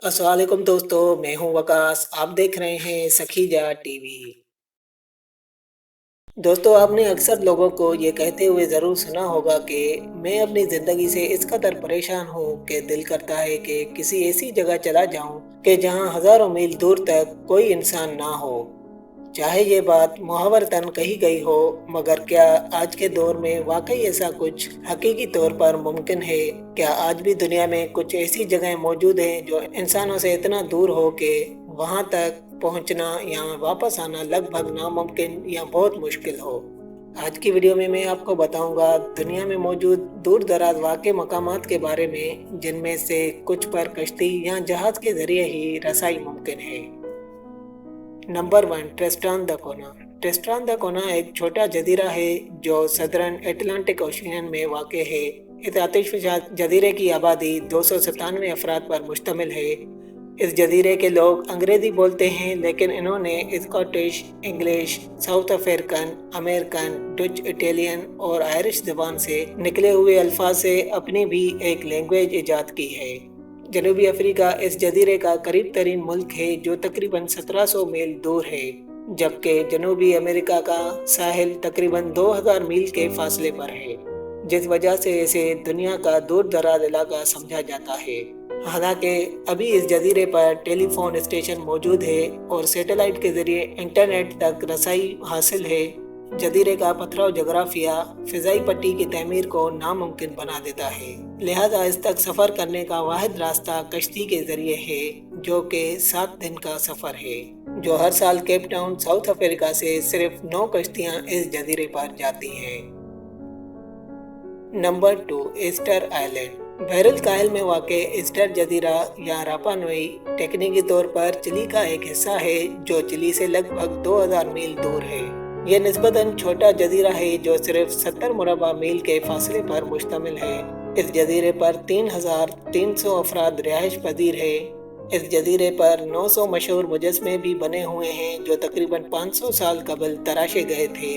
अस्सलाम वालेकुम दोस्तों, मैं हूं वकास। आप देख रहे हैं सखीजा टीवी। दोस्तों, आपने अक्सर लोगों को ये कहते हुए ज़रूर सुना होगा कि मैं अपनी ज़िंदगी से इस कदर परेशान हूँ कि दिल करता है कि किसी ऐसी जगह चला जाऊँ कि जहाँ हज़ारों मील दूर तक कोई इंसान ना हो। चाहे ये बात मुहावरतन कही गई हो, मगर क्या आज के दौर में वाकई ऐसा कुछ हकीकी तौर पर मुमकिन है? क्या आज भी दुनिया में कुछ ऐसी जगहें मौजूद हैं जो इंसानों से इतना दूर हो कि वहां तक पहुंचना या वापस आना लगभग नामुमकिन या बहुत मुश्किल हो? आज की वीडियो में मैं आपको बताऊंगा दुनिया में मौजूद दूर दराज वाक़ई मकामात के बारे में, जिनमें से कुछ पर कश्ती या जहाज के जरिए ही रसाई मुमकिन है। नंबर 1, ट्रिस्टान दा कोना। ट्रिस्टान दा कोना एक छोटा जजीरा है जो सदरन एटलांटिक ओशियन में वाक़ है। इस आतिशफ़शा जजीरे की आबादी 297 अफराद पर मुश्तमिल है। इस जजीरे के लोग अंग्रेज़ी बोलते हैं, लेकिन इन्होंने Scottish, English, south African, American, Dutch, Italian और आयरिश ज़बान से निकले हुए अल्फाज से अपनी भी एक लैंग्वेज ईजाद की है। जनूबी अफ्रीका इस जजीरे का करीब तरीन मुल्क है जो तकरीबन 1700 मील दूर है, जबकि जनूबी अमेरिका का साहिल तकरीबन 2000 मील के फासले पर है, जिस वजह से इसे दुनिया का दूर दराज इलाका समझा जाता है। हालांकि अभी इस जजीरे पर टेलीफोन स्टेशन मौजूद है और सैटेलाइट के जरिए इंटरनेट तक रसाई हासिल है। जजीरे का पथराव जगराफिया फिजाई पट्टी की तमीर को नामुमकिन बना देता है, लिहाजा इस तक सफ़र करने का वाहिद रास्ता कश्ती के जरिए है, जो कि 7 दिन का सफ़र है, जो हर साल केप टाउन साउथ अफ्रीका से सिर्फ 9 कश्तियां इस जजीरे पर जाती हैं। Number 2, Easter island. बहरुल काहिल में वाक़ ईस्टर जजीरा या रापा नुई टेक्निकी तौर पर चिली का एक हिस्सा है जो चिली से लगभग 2000 मील दूर है। यह निस्बतन छोटा जजीरा है जो सिर्फ 70 मुरबा मील के फासले पर मुश्तमिल है। इस जजीरे पर 3300 अफराद रिहाइश पजीर है। इस जजीरे पर 900 मशहूर मुजस्मे भी बने हुए हैं जो तकरीबन 500 साल कबल तराशे गए थे,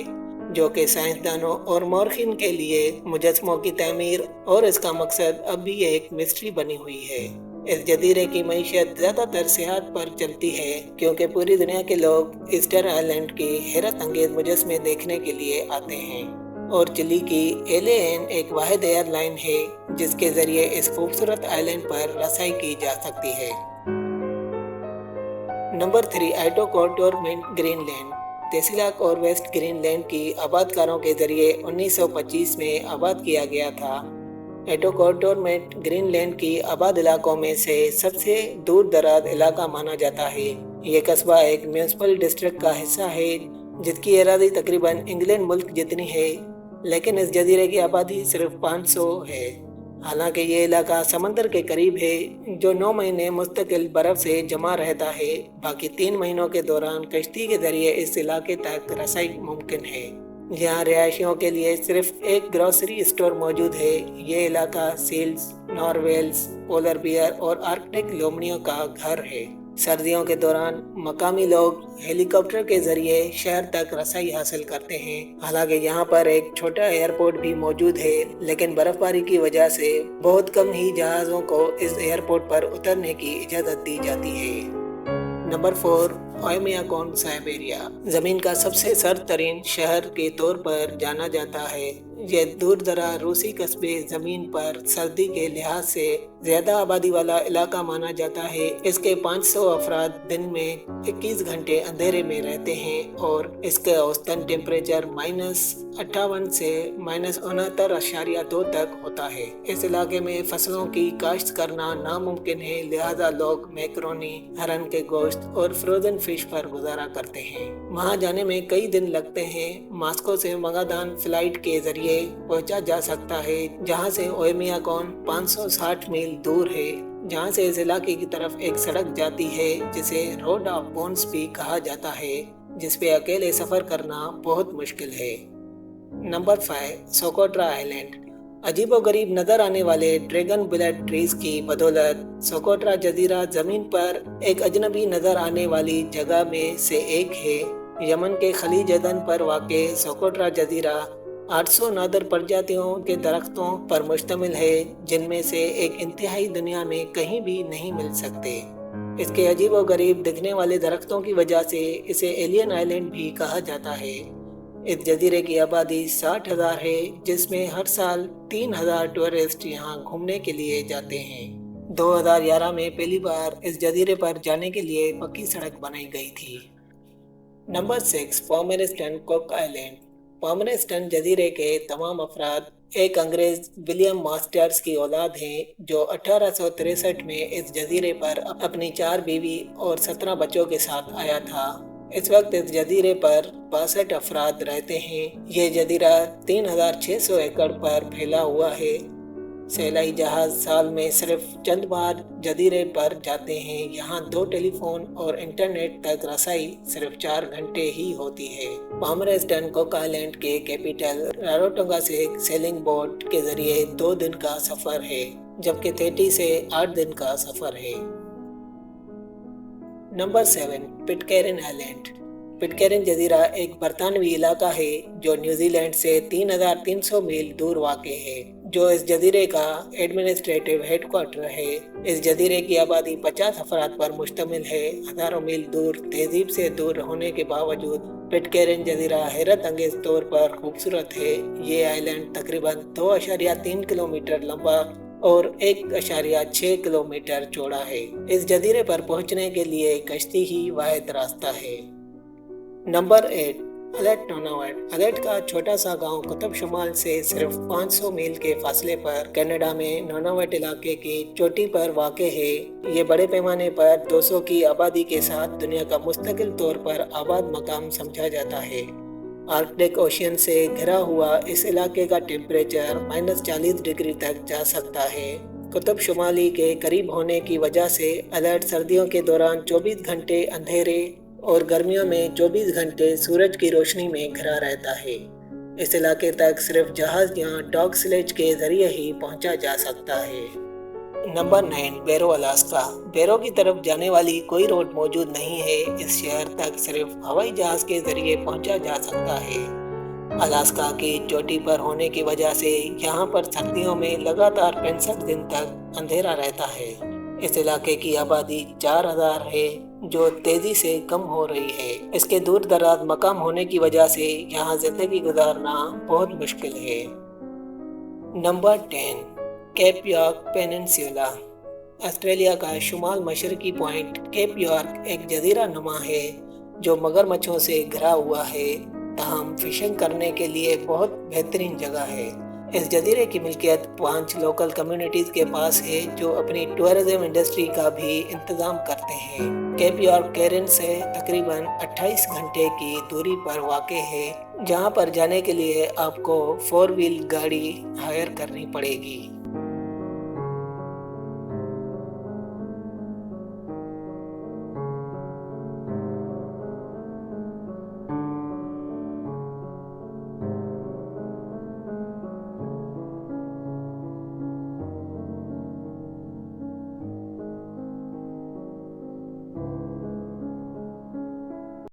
जो कि साइंसदानों और मौरखीन के लिए मुजस्मों की तमीर और इसका मकसद अब भी एक मिस्ट्री बनी हुई है। इस जजीरे की मईशत ज़्यादातर सेहत पर चलती है, क्योंकि पूरी दुनिया के लोग ईस्टर आइलैंड के हैरत अंगेज मुजस्मे देखने के लिए आते हैं, और चिली की एलेन एक वाहिद एयरलाइन है जिसके जरिए इस खूबसूरत आइलैंड पर रसाई की जा सकती है। Number 3, आइटोकोटोरमेंट Greenland. तेसिलाक और वेस्ट ग्रीनलैंड की आबादकारों के जरिए 1925 में आबाद किया गया था। एटोकोटोरमेंट ग्रीनलैंड की आबाद इलाकों में से सबसे दूर दराज इलाका माना जाता है। ये कस्बा एक म्यूनिसिपल डिस्ट्रिक्ट का हिस्सा है जिसकी आबादी तकरीबन इंग्लैंड मुल्क जितनी है, लेकिन इस जजीरे की आबादी सिर्फ 500 है। हालांकि ये इलाका समंदर के करीब है जो 9 महीने मुस्तकिल बर्फ से जमा रहता है। बाकी 3 महीनों के दौरान कश्ती के जरिए इस इलाके तक रसाई मुमकिन है। यहाँ रिहायशियों के लिए सिर्फ एक ग्रोसरी स्टोर मौजूद है। ये इलाका सील्स, नॉरवेल्स, पोलर बियर और आर्कटिक लोमड़ियों का घर है। सर्दियों के दौरान मकामी लोग हेलीकॉप्टर के जरिए शहर तक रसाई हासिल करते हैं। हालांकि यहाँ पर एक छोटा एयरपोर्ट भी मौजूद है, लेकिन बर्फबारी की वजह से बहुत कम ही जहाज़ों को इस एयरपोर्ट पर उतरने की इजाज़त दी जाती है। Number 4, Oymyakon, Siberia. जमीन का सबसे सर्द तरीन शहर के तौर पर जाना जाता है। यह दूर दराज रूसी कस्बे जमीन पर सर्दी के लिहाज से ज्यादा आबादी वाला इलाका माना जाता है। इसके 500 अफराद दिन में 21 घंटे अंधेरे में रहते हैं और इसका औसतन टेम्परेचर -58 से -69.2 तक होता है। इस इलाके में फसलों की काश्त करना नामुमकिन है, लिहाजा लोग मैक्रोनी, हरन के गोश्त और फ्रोजन फिश पर गुजारा करते हैं। वहां जाने में कई दिन लगते हैं। मास्को से मगादान फ्लाइट के जरिए पहुंचा जा सकता है, जहां से ओयमेयाकॉन 560 मील दूर है, जहां से इस इलाके की तरफ एक सड़क जाती है जिसे रोड ऑफ बोन्स भी कहा जाता है, जिस पे अकेले सफर करना बहुत मुश्किल है। Number 5, Socotra island. अजीबोगरीब नजर आने वाले ड्रैगन ब्लड ट्रीज की बदौलत सोकोट्रा जजीरा जमीन पर एक अजनबी नजर आने वाली जगह में से एक है। यमन के खलीज अदन पर वाक़ सोकोट्रा जजीरा 800 नादर प्रजातियों के दरख्तों पर मुश्तमिल है, जिनमें से एक इंतहाई दुनिया में कहीं भी नहीं मिल सकते। इसके अजीबोगरीब दिखने वाले दरख्तों की वजह से इसे एलियन आइलैंड भी कहा जाता है। इस जजीरे की आबादी 60,000 है, जिसमें हर साल 3,000 टूरिस्ट यहाँ घूमने के लिए जाते हैं। 2011 में पहली बार इस जजीरे पर जाने के लिए पक्की सड़क बनाई गई थी। Number 6, Palmerston Cook Island. Palmerston जजीरे के तमाम अफराद एक अंग्रेज विलियम मास्टर्स की औलाद हैं, जो 1863 में इस जजीरे पर अपनी 4 बीवी और 17 बच्चों के साथ आया था। इस वक्त इस जजीरे पर 62 अफराद रहते हैं। ये जजीरा 3,600 एकड़ पर फैला हुआ है। सैलानी जहाज साल में सिर्फ चंद बार जजीरे पर जाते हैं। यहाँ 2 टेलीफोन और इंटरनेट तक रसाई सिर्फ 4 घंटे ही होती है। पॉमरेस्टन कुक आइलैंड के कैपिटल रारोटोंगा से सेलिंग बोट के जरिए 2 दिन का सफर है, जबकि 30 से 8 दिन का सफर है। Number 7, पिटकैरन island. पिटकैरन जजीरा एक बरतानवी इलाका है जो न्यूजीलैंड से 3,300 मील दूर वाक़ है, जो इस जजीरे का एडमिनिस्ट्रेटिव हेडक्वार्टर है। इस जजीरे की आबादी 50 अफराद पर मुश्तमिल है। हज़ारों मील दूर तहजीब से दूर होने के बावजूद पिटकैरन जजीरा हैरत अंगेज तौर पर खूबसूरत है। ये आइलैंड तकरीबन 2.3 किलोमीटर लंबा और 1.6 किलोमीटर चौड़ा है। इस जजीरे पर पहुंचने के लिए कश्ती ही वाहिद रास्ता है। Number 8, alert नोनावेट। अलर्ट का छोटा सा गांव कुतुब शुमाल से सिर्फ 500 मील के फासले पर कनाडा में नोनावेट इलाके की चोटी पर वाक़े है। ये बड़े पैमाने पर 200 की आबादी के साथ दुनिया का मुस्तकिल तौर पर आबाद मकाम समझा जाता है। आर्कटिक ओशियन से घिरा हुआ इस इलाके का टेम्परेचर -40 डिग्री तक जा सकता है। कुतुब शुमाली के करीब होने की वजह से अलर्ट सर्दियों के दौरान 24 घंटे अंधेरे और गर्मियों में 24 घंटे सूरज की रोशनी में घिरा रहता है। इस इलाके तक सिर्फ जहाज या डॉग स्लेज के जरिए ही पहुंचा जा सकता है। नंबर 9, बैरो अलास्का। बैरो की तरफ जाने वाली कोई रोड मौजूद नहीं है। इस शहर तक सिर्फ हवाई जहाज के जरिए पहुंचा जा सकता है। अलास्का की चोटी पर होने की वजह से यहाँ पर सर्दियों में लगातार 65 दिन तक अंधेरा रहता है। इस इलाके की आबादी 4,000 है, जो तेजी से कम हो रही है। इसके दूर दराज मकाम होने की वजह से यहाँ जिंदगी गुजारना बहुत मुश्किल है। Number 10, cap York peninsula. Australia का शुमाल मशरकी पॉइंट केप यॉर्क एक जजीरा नुमा है जो मगरमच्छों से घिरा हुआ है, तहम फिशिंग करने के लिए बहुत बेहतरीन जगह है। इस जजीरे की मिल्कियत 5 लोकल कम्युनिटीज के पास है, जो अपनी टूरिज्म इंडस्ट्री का भी इंतजाम करते हैं। केप यॉर्क कैरन से तकरीबन 28 घंटे की दूरी पर वाक़े है, जहां पर जाने के लिए आपको 4 व्हील गाड़ी हायर करनी पड़ेगी।